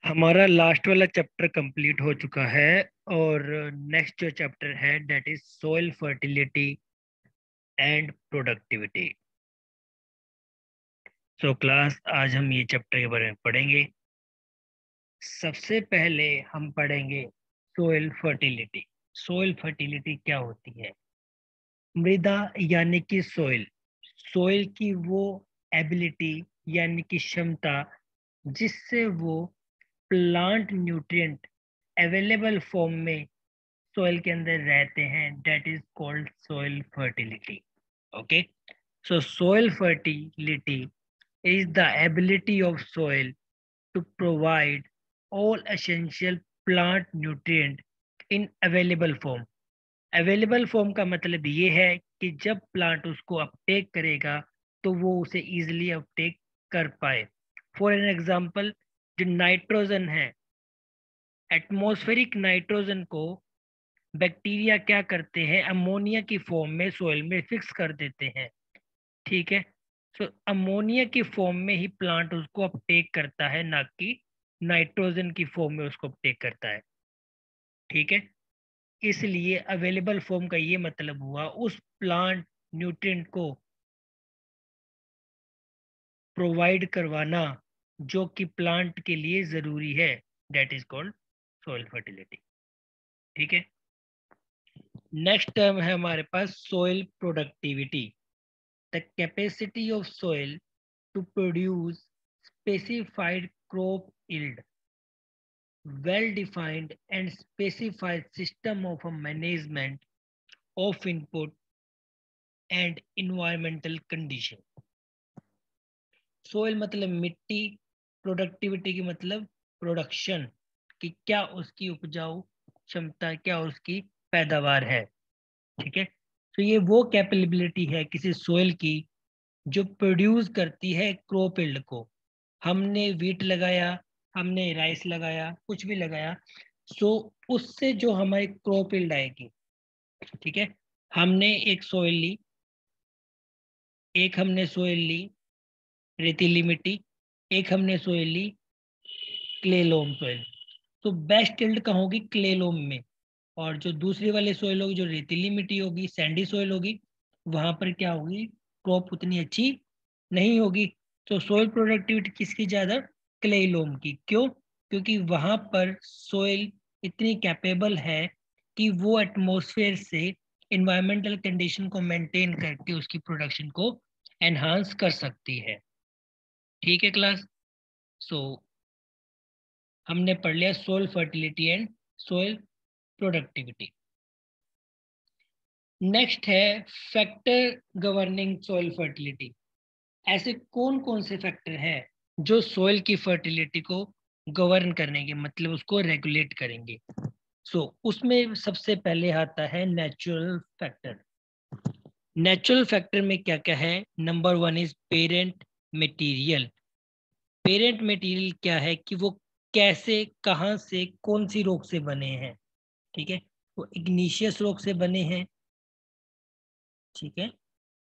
हमारा लास्ट वाला chapter complete हो चुका है और नेक्स्ट जो चैप्टर है that is soil fertility and productivity. So class आज हम ये चैप्टर के बारे में पढ़ेंगे। सबसे पहले हम पढ़ेंगे सोइल फर्टिलिटी। सोइल फर्टिलिटी क्या होती है? मृदा यानी कि सोइल, सोइल की वो एबिलिटी यानी कि क्षमता जिससे वो प्लांट न्यूट्रिएंट अवेलेबल फॉर्म में सोइल के अंदर रहते हैं, that is called soil fertility. Okay, so soil fertility is the ability of soil to provide all essential plant nutrient in available form। Available form का मतलब ये है कि जब प्लांट उसको अपटेक करेगा तो वो उसे इजीली अपटेक कर पाए। फॉर एन एग्जांपल, जो नाइट्रोजन है, एटमॉस्फेरिक नाइट्रोजन को बैक्टीरिया क्या करते हैं, अमोनिया की फॉर्म में सोइल में फिक्स कर देते हैं। ठीक है, सो अमोनिया की फॉर्म में ही प्लांट उसको अपटेक करता है, ना कि नाइट्रोजन की फॉर्म में उसको अपटेक करता है। ठीक है, इसलिए अवेलेबल फॉर्म का ये मतलब हुआ उस प्लांट न्यूट्रिएंट को प्रोवाइड करवाना जो कि प्लांट के लिए जरूरी है, that is called soil fertility. ठीक है, नेक्स्ट टर्म है हमारे पास soil productivity. The capacity of soil to produce specified crop yield, well-defined and specified system of a management of input and environmental condition। Soil मतलब मिट्टी, productivity की मतलब production, कि क्या उसकी उपजाऊ क्षमता, क्या उसकी पैदावार है। ठीक है, तो ये वो कैपेबिलिटी है किसी सोइल की जो प्रोड्यूस करती है क्रॉप यील्ड को। हमने वीट लगाया, हमने राइस लगाया, कुछ भी लगाया, सो उससे जो हमारी क्रॉप यील्ड आएगी। ठीक है, हमने एक सोइल ली, एक हमने सोइल ली रेतीली मिट्टी, एक हमने सोइल ली क्ले लोम सोइल। तो बेस्ट यील्ड कहाँ होगी? क्ले लोम में। और जो दूसरी वाली सोइल होगी, जो रेतीली मिट्टी होगी, सैंडी सोइल होगी, वहां पर क्या होगी? क्रॉप उतनी अच्छी नहीं होगी। तो सोइल प्रोडक्टिविटी किसकी ज्यादा? क्ले लोम की। क्यों? क्योंकि वहां पर सोइल इतनी कैपेबल है कि वो एटमॉस्फेयर से इन्वायरमेंटल कंडीशन को मेंटेन करके उसकी प्रोडक्शन को एनहांस कर सकती है। ठीक है क्लास, सो हमने पढ़ लिया soil fertility and soil productivity. Next है फैक्टर गवर्निंग सोइल फर्टिलिटी। ऐसे कौन कौन से फैक्टर हैं जो सोइल की फर्टिलिटी को गवर्न करेंगे, मतलब उसको रेगुलेट करेंगे? उसमें सबसे पहले आता है नेचुरल फैक्टर। नेचुरल फैक्टर में क्या क्या है? Number one is parent material. Parent material क्या है कि वो कैसे, कहाँ से, कौन सी रोक से बने हैं। ठीक है, वो इग्नीशियस रोक से बने हैं। ठीक है,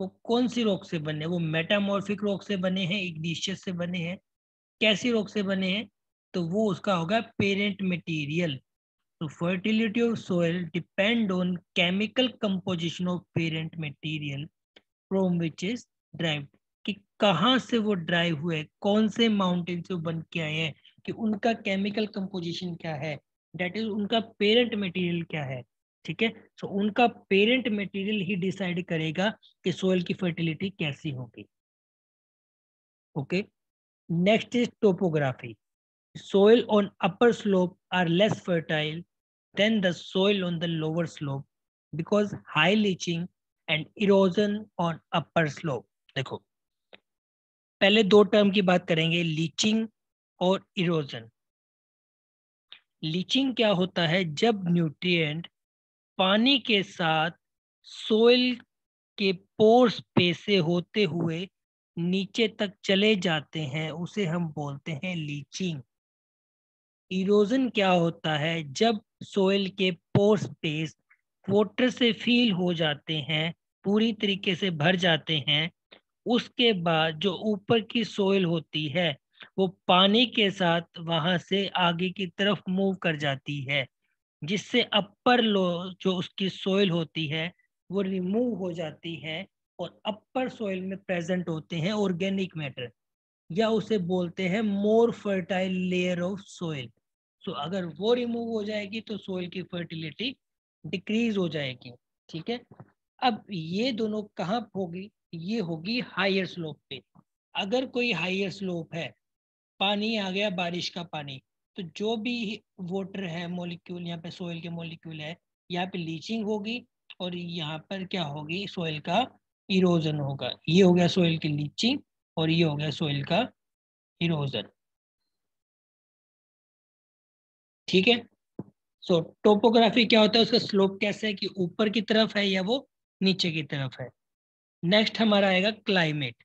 वो कौन सी रोक से बने? वो मेटामॉर्फिक रोक से बने हैं, इग्नीशियस से बने हैं, कैसी रोक से बने हैं? तो वो उसका होगा पेरेंट मटेरियल। तो fertility of soil depend on chemical composition of parent material from which is derived, कि कहाँ से वो ड्राइव हुए, कौन से माउंटेन से बन के आए हैं, कि उनका केमिकल कंपोजिशन क्या है, दैट इज उनका पेरेंट मटेरियल क्या है। ठीक है, सो उनका पेरेंट मटेरियल ही डिसाइड करेगा कि सोइल की फर्टिलिटी कैसी होगी। Okay, next is topography. Soil on upper slope are less fertile than the soil on the lower slope because high leaching and erosion on upper slope। देखो, पहले दो term की बात करेंगे, लीचिंग और इरोजन। लीचिंग क्या होता है? जब न्यूट्रिएंट पानी के साथ सोइल के पोर स्पेस से होते हुए नीचे तक चले जाते हैं, उसे हम बोलते हैं लीचिंग। इरोजन क्या होता है? जब सोइल के पोर स्पेस वाटर से फील हो जाते हैं, पूरी तरीके से भर जाते हैं, उसके बाद जो ऊपर की सोइल होती है वो पानी के साथ वहां से आगे की तरफ मूव कर जाती है, जिससे अपर लो जो उसकी सोइल होती है वो रिमूव हो जाती है, और अपर सोइल में प्रेजेंट होते हैं ऑर्गेनिक मैटर, या उसे बोलते हैं more fertile layer of soil. So अगर वो रिमूव हो जाएगी तो सोइल की फर्टिलिटी डिक्रीज हो जाएगी। ठीक है, अब ये दोनों कहाँ होगी, ये होगी हायर स्लोप पे। अगर कोई हायर स्लोप है, पानी आ गया बारिश का पानी, तो जो भी वाटर है मॉलिक्यूल, यहाँ पे सोइल के मॉलिक्यूल है, यहाँ पे लीचिंग होगी, और यहाँ पर क्या होगी, सोइल का इरोजन होगा। ये हो गया सोइल की लीचिंग, और ये हो गया सोइल का इरोजन। ठीक है, सो टोपोग्राफी क्या होता है, उसका स्लोप कैसे है, कि ऊपर की तरफ है या वो नीचे की तरफ है। नेक्स्ट हमारा आएगा climate.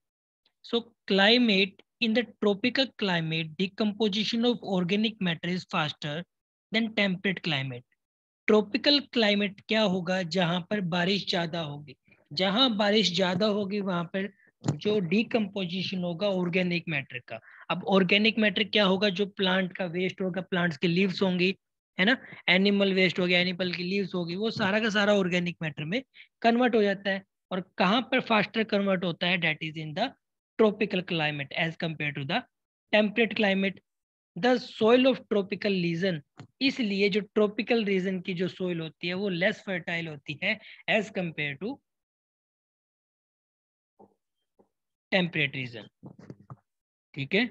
So climate, in the tropical climate decomposition of organic matter is faster than temperate climate. Tropical climate क्या होगा, जहां पर बारिश ज्यादा होगी। जहां बारिश ज्यादा होगी वहां पर जो डिकम्पोजिशन होगा ऑर्गेनिक मैटर का। अब ऑर्गेनिक मैटर क्या होगा, जो प्लांट का वेस्ट होगा, प्लांट्स की लीव्स होंगी, है ना, एनिमल वेस्ट हो गया, एनिमल की लीव्स होगी, वो सारा का सारा ऑर्गेनिक मैटर में कन्वर्ट हो जाता है। और कहाँ पर फास्टर कन्वर्ट होता है, that is in the tropical climate as compare to the temperate climate. The soil of tropical region, इसलिए जो ट्रॉपिकल रीजन की जो सोइल होती है वो लेस फर्टाइल होती है as compare to temperate region. ठीक है,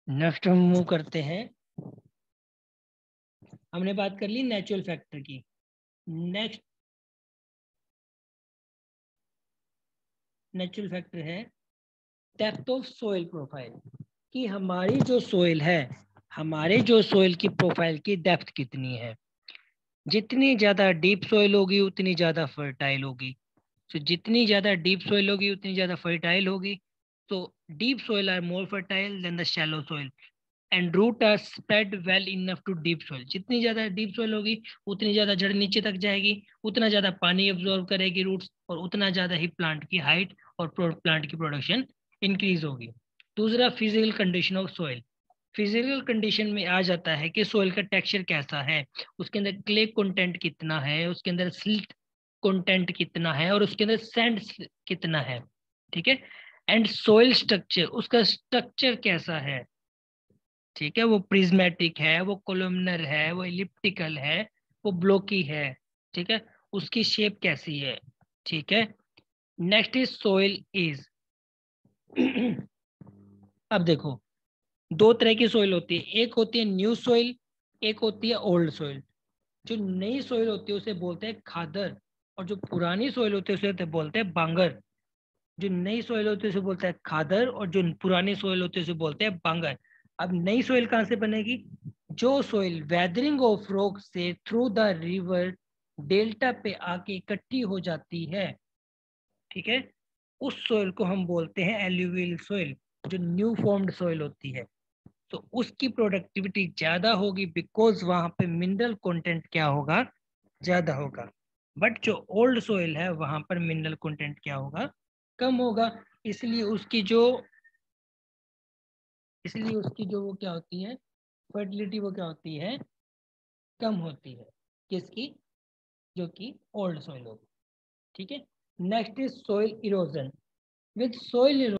नेक्स्ट हम मूव करते हैं। हमने बात कर ली नेचुरल फैक्टर की। नेक्स्ट नेचुरल फैक्टर है डेप्थ ऑफ सोइल प्रोफाइल, कि हमारी जो सोइल है, हमारे जो सोइल की प्रोफाइल की डेप्थ कितनी है। जितनी ज्यादा डीप सोइल होगी उतनी ज्यादा फर्टाइल होगी। तो जितनी ज्यादा डीप सोइल होगी उतनी ज्यादा फर्टाइल होगी। तो deep soil are more fertile than the shallow soil, and root are spread well enough to deep soil. जितनी ज्यादा डीप सोइल होगी उतनी ज्यादा जड़ नीचे तक जाएगी, उतना ज्यादा पानी एब्जॉर्ब करेगी रूट्स, और उतना ज्यादा ही प्लांट की हाइट और प्लांट की प्रोडक्शन इंक्रीज होगी। दूसरा, physical condition of soil. Physical condition में आ जाता है कि सोइल का टेक्सचर कैसा है, उसके अंदर क्ले कंटेंट कितना है, उसके अंदर सिल्ट कंटेंट कितना है, और उसके अंदर सैंड कितना है। ठीक है, एंड सोइल स्ट्रक्चर, उसका स्ट्रक्चर कैसा है। ठीक है, वो प्रिज्मेटिक है, वो कोलुमनर है, वो इलिप्टिकल है, वो ब्लॉकी है। ठीक है, उसकी शेप कैसी है। ठीक है, नेक्स्ट इज सोइल इज अब देखो, दो तरह की सोइल होती है, एक होती है न्यू सोइल, एक होती है ओल्ड सोइल। जो नई सोइल होती है उसे बोलते हैं खादर, और जो पुरानी सोइल होती है उसे बोलते हैं बांगर। जो नई सोइल होती है उसे बोलते हैं खादर, और जो पुरानी सोइल होती है उसे बोलते हैं बांगर। अब नई सोइल कहाँ से बनेगी, जो सोइल वेदरिंग ऑफ रॉक से थ्रू द रिवर डेल्टा पे आके इकट्ठी हो जाती है, ठीक है, उस सोइल को हम बोलते हैं एल्यूवियल सोइल, जो न्यू फॉर्म्ड सोइल होती है। तो उसकी प्रोडक्टिविटी ज्यादा होगी, बिकॉज वहां पे मिनरल कंटेंट क्या होगा, ज्यादा होगा। बट जो ओल्ड सोइल है वहां पर मिनरल कंटेंट क्या होगा, कम होगा। इसलिए उसकी जो इसलिए उसकी जो वो क्या होती है, फर्टिलिटी वो क्या होती है, कम होती है। किसकी, जो कि ओल्ड सोइल होगी। ठीक है, next is soil erosion. With soil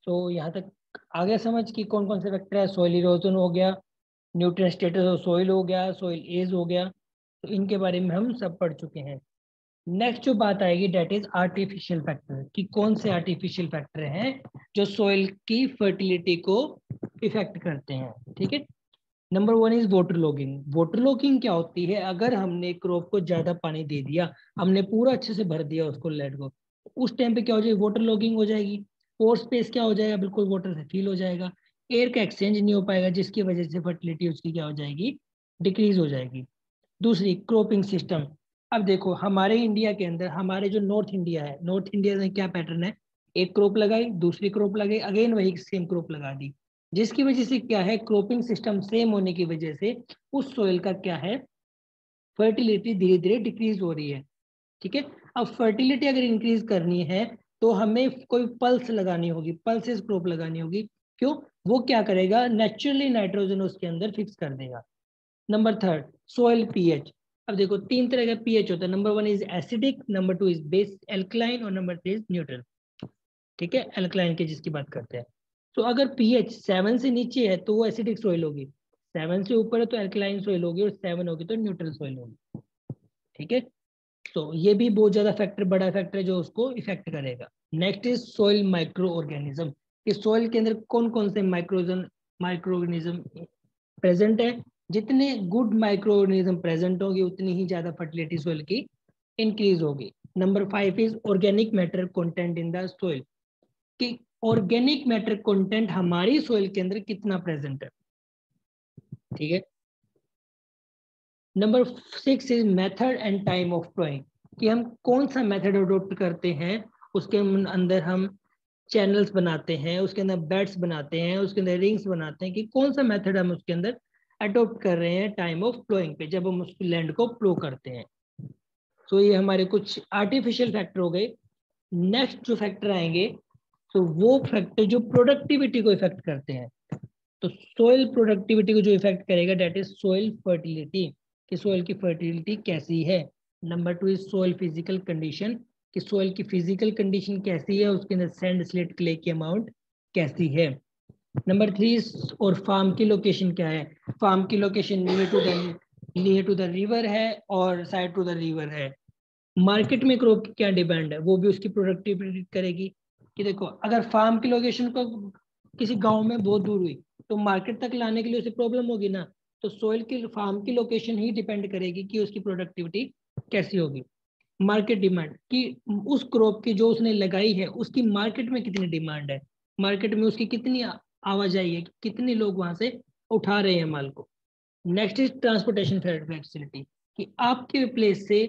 तो यहाँ तक आ गया समझ कि कौन कौन से फैक्टर है। सॉइल इरोजन हो गया, न्यूट्रिएंट स्टेटस ऑफ सॉइल हो गया, सॉइल एज हो गया, तो इनके बारे में हम सब पढ़ चुके हैं। नेक्स्ट जो बात आएगी डेट इज आर्टिफिशियल फैक्टर, कि कौन से आर्टिफिशियल फैक्टर हैं जो सॉइल की फर्टिलिटी को इफेक्ट करते हैं। ठीक है, number 1 is water logging. Water logging क्या होती है? अगर हमने क्रॉप को ज्यादा पानी दे दिया, हमने पूरा अच्छे से भर दिया उसको लेट को, उस टाइम पे क्या हो जाएगी? वाटर लॉगिंग हो जाएगी। पोर स्पेस क्या हो जाएगा? बिल्कुल वाटर से फिल हो जाएगा, एयर का एक्सचेंज नहीं हो पाएगा, जिसकी वजह से फर्टिलिटी उसकी क्या हो जाएगी? डिक्रीज हो जाएगी। दूसरी, क्रॉपिंग सिस्टम। अब देखो हमारे इंडिया के अंदर, हमारे जो नॉर्थ इंडिया है, नॉर्थ इंडिया में क्या पैटर्न है? एक क्रॉप लगाई, दूसरी क्रॉप लगाई, अगेन वही सेम क्रॉप लगा दी, जिसकी वजह से क्या है? क्रॉपिंग सिस्टम सेम होने की वजह से उस सोइल का क्या है? फर्टिलिटी धीरे धीरे डिक्रीज हो रही है। ठीक है, अब फर्टिलिटी अगर इंक्रीज करनी है तो हमें कोई पल्स लगानी होगी, पल्सेस क्रॉप लगानी होगी। क्यों? वो क्या करेगा? नेचुरली नाइट्रोजन उसके अंदर फिक्स कर देगा। Number 3, soil pH. अब देखो 3 तरह का पीएच होता है। Number 1 is acidic, number 2 is base alkaline, और नंबर 3 इज न्यूट्रल। ठीक है, एल्कलाइन की जिसकी बात करते हैं। तो अगर पीएच 7 से नीचे है तो वो एसिडिक सोइल होगी, 7 से ऊपर है तो एल्कलाइन सोइल होगी, और 7 होगी तो न्यूट्रल सोइल होगी। ठीक है, तो ये भी बहुत ज्यादा फैक्टर, बड़ा फैक्टर है जो उसको इफेक्ट करेगा। Next is soil micro organism. इस सोइल के अंदर कौन कौन से माइक्रो ऑर्गेनिज्म प्रेजेंट है? जितने गुड माइक्रो ऑर्गेनिज्म प्रेजेंट होगी उतनी ही ज्यादा फर्टिलिटी सोइल की इंक्रीज होगी। Number 5 is organic matter content in the soil, कि ऑर्गेनिक मैटर कंटेंट हमारी सोइल के अंदर कितना प्रेजेंट है। ठीक है, number 6 is method and time of ploughing, कि हम कौन सा मेथड अडोप्ट करते हैं। उसके अंदर हम चैनल्स बनाते हैं, उसके अंदर बेड्स बनाते हैं, उसके अंदर रिंग्स बनाते हैं, कि कौन सा मेथड हम उसके अंदर अडोप्ट कर रहे हैं टाइम ऑफ प्लोइंग पे, जब हम उस लैंड को प्लो करते हैं। तो ये हमारे कुछ आर्टिफिशियल फैक्टर हो गए। नेक्स्ट जो फैक्टर आएंगे, तो वो फैक्टर जो प्रोडक्टिविटी को इफेक्ट करते हैं। तो सोइल प्रोडक्टिविटी को जो इफेक्ट करेगा डेट इज सोइल फर्टिलिटी, कि सोइल की फर्टिलिटी कैसी है। Number 2 is soil physical condition, कि सोइल की फिजिकल कंडीशन कैसी है, उसके अंदर सैंड स्लेट क्ले की अमाउंट कैसी है। नंबर 3 और फार्म की लोकेशन क्या है? फार्म की location near to the river है और साइड टू द रिवर है। मार्केट में क्रॉप की क्या डिमांड है, वो भी उसकी प्रोडक्टिविटी करेगी। कि देखो अगर फार्म की लोकेशन को किसी गांव में बहुत दूर हुई तो मार्केट तक लाने के लिए उसे प्रॉब्लम होगी ना। तो सोइल की, फार्म की लोकेशन ही डिपेंड करेगी कि उसकी प्रोडक्टिविटी कैसी होगी। मार्केट डिमांड, कि उस क्रॉप की जो उसने लगाई है उसकी मार्केट में कितनी डिमांड है, मार्केट में उसकी कितनी आवाजाही है, कितने लोग वहां से उठा रहे हैं माल को। नेक्स्ट इज ट्रांसपोर्टेशन फैसिलिटी, कि आपके प्लेस से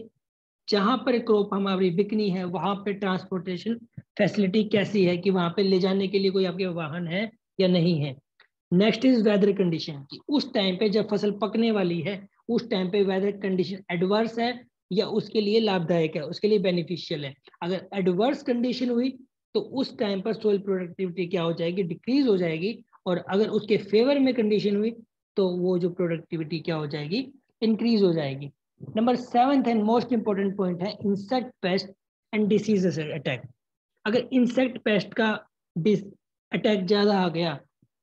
जहां पर क्रॉप हमारी बिकनी है वहां पे ट्रांसपोर्टेशन फैसिलिटी कैसी है, कि वहां पे ले जाने के लिए कोई आपके वाहन है या नहीं है। नेक्स्ट इज वेदर कंडीशन, कि उस टाइम पे जब फसल पकने वाली है उस टाइम पे वेदर कंडीशन एडवर्स है या उसके लिए लाभदायक है, उसके लिए बेनिफिशियल है। अगर एडवर्स कंडीशन हुई तो उस टाइम पर सोइल प्रोडक्टिविटी क्या हो जाएगी? डिक्रीज हो जाएगी। और अगर उसके फेवर में कंडीशन हुई तो वो जो प्रोडक्टिविटी क्या हो जाएगी? इंक्रीज हो जाएगी। Number 7 and most important point है insect pest and diseases attack. अगर इंसेक्ट पेस्ट का अटैक ज्यादा आ गया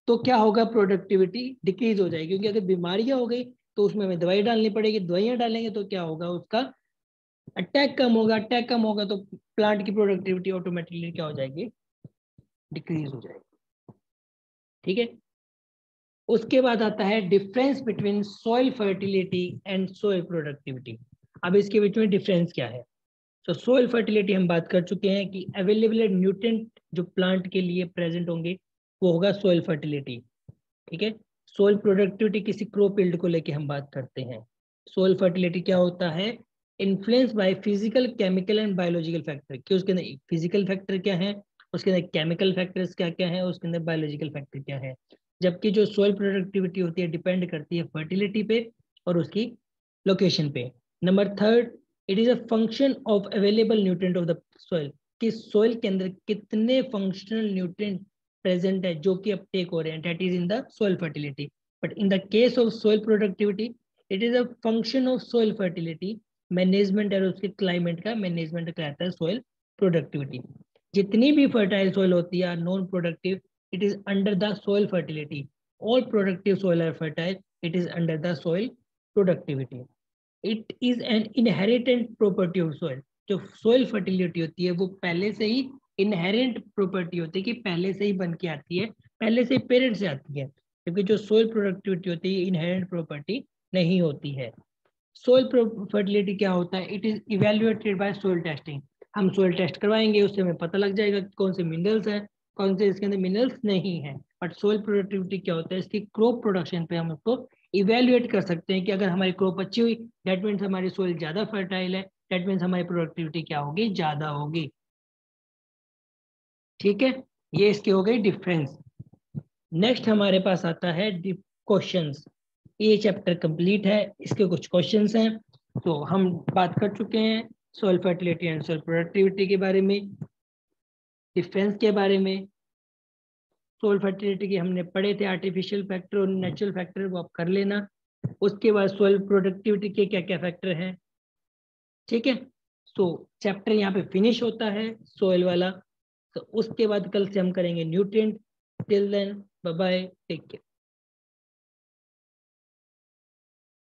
तो क्या होगा? प्रोडक्टिविटी डिक्रीज हो जाएगी, क्योंकि अगर बीमारियां हो गई तो उसमें हमें दवाई डालनी पड़ेगी, दवाइयां डालेंगे तो क्या होगा? उसका अटैक कम होगा, अटैक कम होगा तो प्लांट की प्रोडक्टिविटी ऑटोमेटिकली क्या हो जाएगी? डिक्रीज हो जाएगी। ठीक है, उसके बाद आता है difference between soil fertility and soil productivity. अब इसके बीच में डिफरेंस क्या है? तो सोइल फर्टिलिटी हम बात कर चुके हैं कि अवेलेबल न्यूट्रिएंट जो प्लांट के लिए प्रेजेंट होंगे वो होगा सोइल फर्टिलिटी। ठीक है, सोइल प्रोडक्टिविटी किसी क्रॉप यील्ड को लेके हम बात करते हैं। सोइल फर्टिलिटी क्या होता है? Influence by physical, chemical and biological factor, कि उसके अंदर फिजिकल फैक्टर क्या है, उसके अंदर केमिकल फैक्टर्स क्या क्या है, उसके अंदर बायोलॉजिकल फैक्टर क्या है। जबकि जो सोइल प्रोडक्टिविटी होती है डिपेंड करती है फर्टिलिटी पे और उसकी लोकेशन पे। Number 3, it is a function of available nutrient of the soil, कि सोइल के अंदर कितने फंक्शनल न्यूट्रिएंट प्रेजेंट है जो कि अपटेक हो रहे हैं, that is in the soil fertility. But in the case of soil productivity it is a function of soil fertility management और उसके क्लाइमेट का मैनेजमेंट कहता है सोइल प्रोडक्टिविटी। जितनी भी फर्टाइल सॉइल होती है non productive, it is under the soil fertility. All productive soil are fertile, it is under the soil productivity. It is an inherent property of soil. जो soil fertility होती है वो पहले से ही इनहेरेंट प्रॉपर्टी होती है, कि पहले से ही बन के आती है, पहले से ही पेरेंट से आती है. क्योंकि जो सॉइल प्रोडक्टिविटी होती है इनहेरेंट प्रॉपर्टी नहीं होती है. सोइल फर्टिलिटी क्या होता है? It is evaluated by soil testing. हम सोइल टेस्ट करवाएंगे, उससे हमें पता लग जाएगा कि कौन से मिनरल्स हैं, कौन से इसके अंदर मिनरल्स नहीं है. बट सोइल प्रोडक्टिविटी क्या होता है? इसकी क्रॉप प्रोडक्शन पे हम उसको इवेल्युएट कर सकते हैं कि अगर हमारी क्रॉप अच्छी हुई, डेट मीन्स हमारी सोइल ज्यादा फर्टाइल है, डेट मीन्स हमारी प्रोडक्टिविटी क्या होगी? ज्यादा होगी. ठीक है, ये इसके हो गई डिफरेंस. नेक्स्ट हमारे पास आता है क्वेश्चंस. ये चैप्टर कंप्लीट है, इसके कुछ क्वेश्चंस हैं. तो हम बात कर चुके हैं soil fertility and soil productivity के बारे में, डिफरेंस के बारे में. सॉइल फर्टिलिटी के हमने पढ़े थे आर्टिफिशियल फैक्टर और नेचुरल फैक्टर, वो आप कर लेना. उसके बाद सॉइल प्रोडक्टिविटी के क्या क्या फैक्टर हैं. ठीक है, तो चैप्टर यहाँ पे फिनिश होता है सॉइल वाला. तो उसके बाद कल से हम करेंगे nutrient. Till then bye bye, take care.